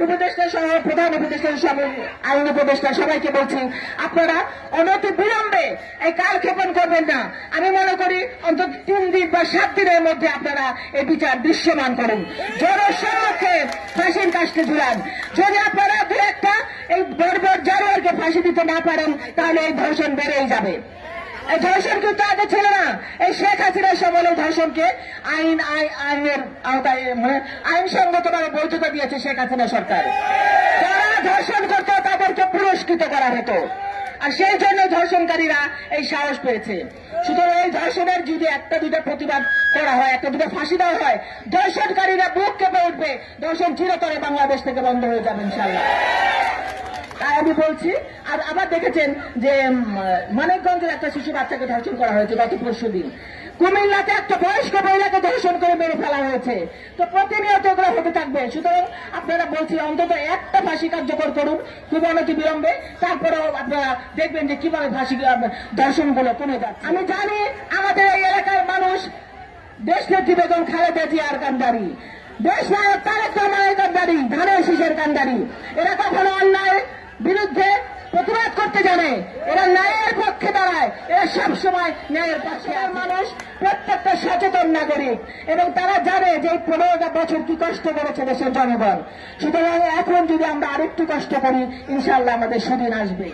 উপদেষ্টা সহ প্রধান উপদেষ্টা আইন উপদেষ্টা সবাইকে বলছি, আপনারা অনতি বিলম্বে এই কালক্ষেপণ করবেন না। আমি মনে করি অন্তত 3 দিন বা 7 দিনের মধ্যে আপনারা এই বিচার দৃশ্যমান করেন, জনসম্মুখে ফাঁসির কাস্টে ঝুলান। যদি আপনারা দু একটা এই বর্বর জানোয়ারকে ফাঁসি দিতে না পারেন, তাহলে এই ধর্ষণ বেড়েই যাবে। এই ধর্ষণ কিন্তু আগে ছিল না, এই শেখ হাসিনার সময় ধর্ষণকে আইনের আওতায় মানে আইনসঙ্গতভাবে বৈধতা দিয়েছে শেখ হাসিনা সরকার। যারা ধর্ষণ করত তাদেরকে পুরস্কৃত করা হতো, আর সেই জন্য ধর্ষণকারীরা এই সাহস পেয়েছে। সুতরাং এই ধর্ষণের যদি একটা দুটা প্রতিবাদ করা হয়, একটা দুটা ফাঁসি দেওয়া হয়, ধর্ষণকারীরা বুক কেঁপে উঠবে, ধর্ষণ চিরতরে বাংলাদেশ থেকে বন্ধ হয়ে যাবে ইনশাআল্লাহ। তাই আমি বলছি। আর আবার দেখেছেন যে মানিকগঞ্জের একটা শিশু বাচ্চাকে ধর্ষণ করা হয়েছে গত পরশুদিন। কুমিল্লাতে একটা বয়স্ক মহিলাকে ধর্ষণ করে মেরে ফেলা হয়েছে। তো প্রতিনিয়ত এগুলো হতে থাকবে। সুতরাং আপনারা বলছি অন্তত একটা ফাঁসি কার্যকর করুন খুব অনতি বিলম্বে, তারপরেও আপনারা দেখবেন যে কিভাবে ফাঁসি ধর্ষণগুলো কমে যাচ্ছে। আমি জানি আমাদের এই এলাকার মানুষ দেশনেত্রী বেগম খালেদা জিয়ার কান্ডারি, দেশ নায়ক তারেক রহমানের কান্ডারি, ধানের শীষের কান্ডারি। এরা কখনো অন্যায় বিরুদ্ধে প্রতিবাদ করতে জানে, এরা ন্যায়ের পক্ষে দাঁড়ায়, এরা সবসময় ন্যায়ের পক্ষে। আর মানুষ প্রত্যেকটা সচেতন নাগরিক, এবং তারা জানে যে এই 15টা বছর কি কষ্ট করেছে দেশের জনগণ। সুতরাং এখন যদি আমরা আরেকটু কষ্ট করি, ইনশাআল্লাহ আমাদের সুদিন আসবে।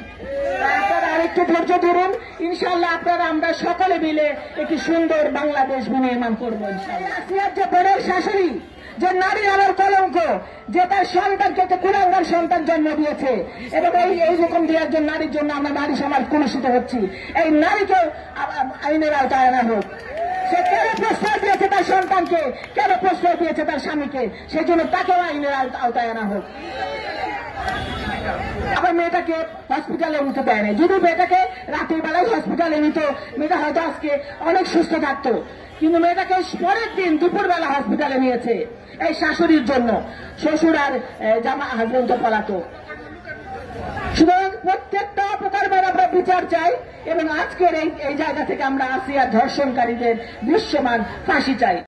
আপনারা আরেকটু ধৈর্য ধরুন, ইনশাআল্লাহ আপনারা আমরা সকলে মিলে একটি সুন্দর বাংলাদেশ বিনির্মাণ করবো ইনশাআল্লাহ। আসিয়ার যে বোনের শাশুড়ি, যে নারী হওয়ার কলঙ্ক, যে তার সন্তানকে একটা কুলাঙ্গার সন্তান জন্ম দিয়েছে, এবং এইরকম দিয়ে একজন নারীর জন্য আমরা নারী সমাজ কলুষিত হচ্ছি। এই নারীকে আইনের আওতায় আনা হোক। সে কেন প্রশ্রয় দিয়েছে তার সন্তানকে, কেন প্রশ্রয় দিয়েছে তার স্বামীকে, সেই জন্য তাকেও আইনের আওতায় আনা হোক। আবার মেয়েটাকে হসপিটালে নিতে দেয় না। যদি মেয়েটাকে রাতের বেলায় হসপিটালে নিত, মেয়েটা হয়তো আজকে অনেক সুস্থ থাকতো, কিন্তু মেয়েটাকে পরের দিন দুপুরবেলা হসপিটালে নিয়েছে এই শাশুড়ির জন্য। শ্বশুর আর জামা হাজবেন্ডকে পলাতো। সুতরাং প্রত্যেকটা অপকর্মের আমরা বিচার চাই, এবং আজকের এই জায়গা থেকে আমরা আসিয়া ধর্ষণকারীদের দৃশ্যমান ফাঁসি চাই।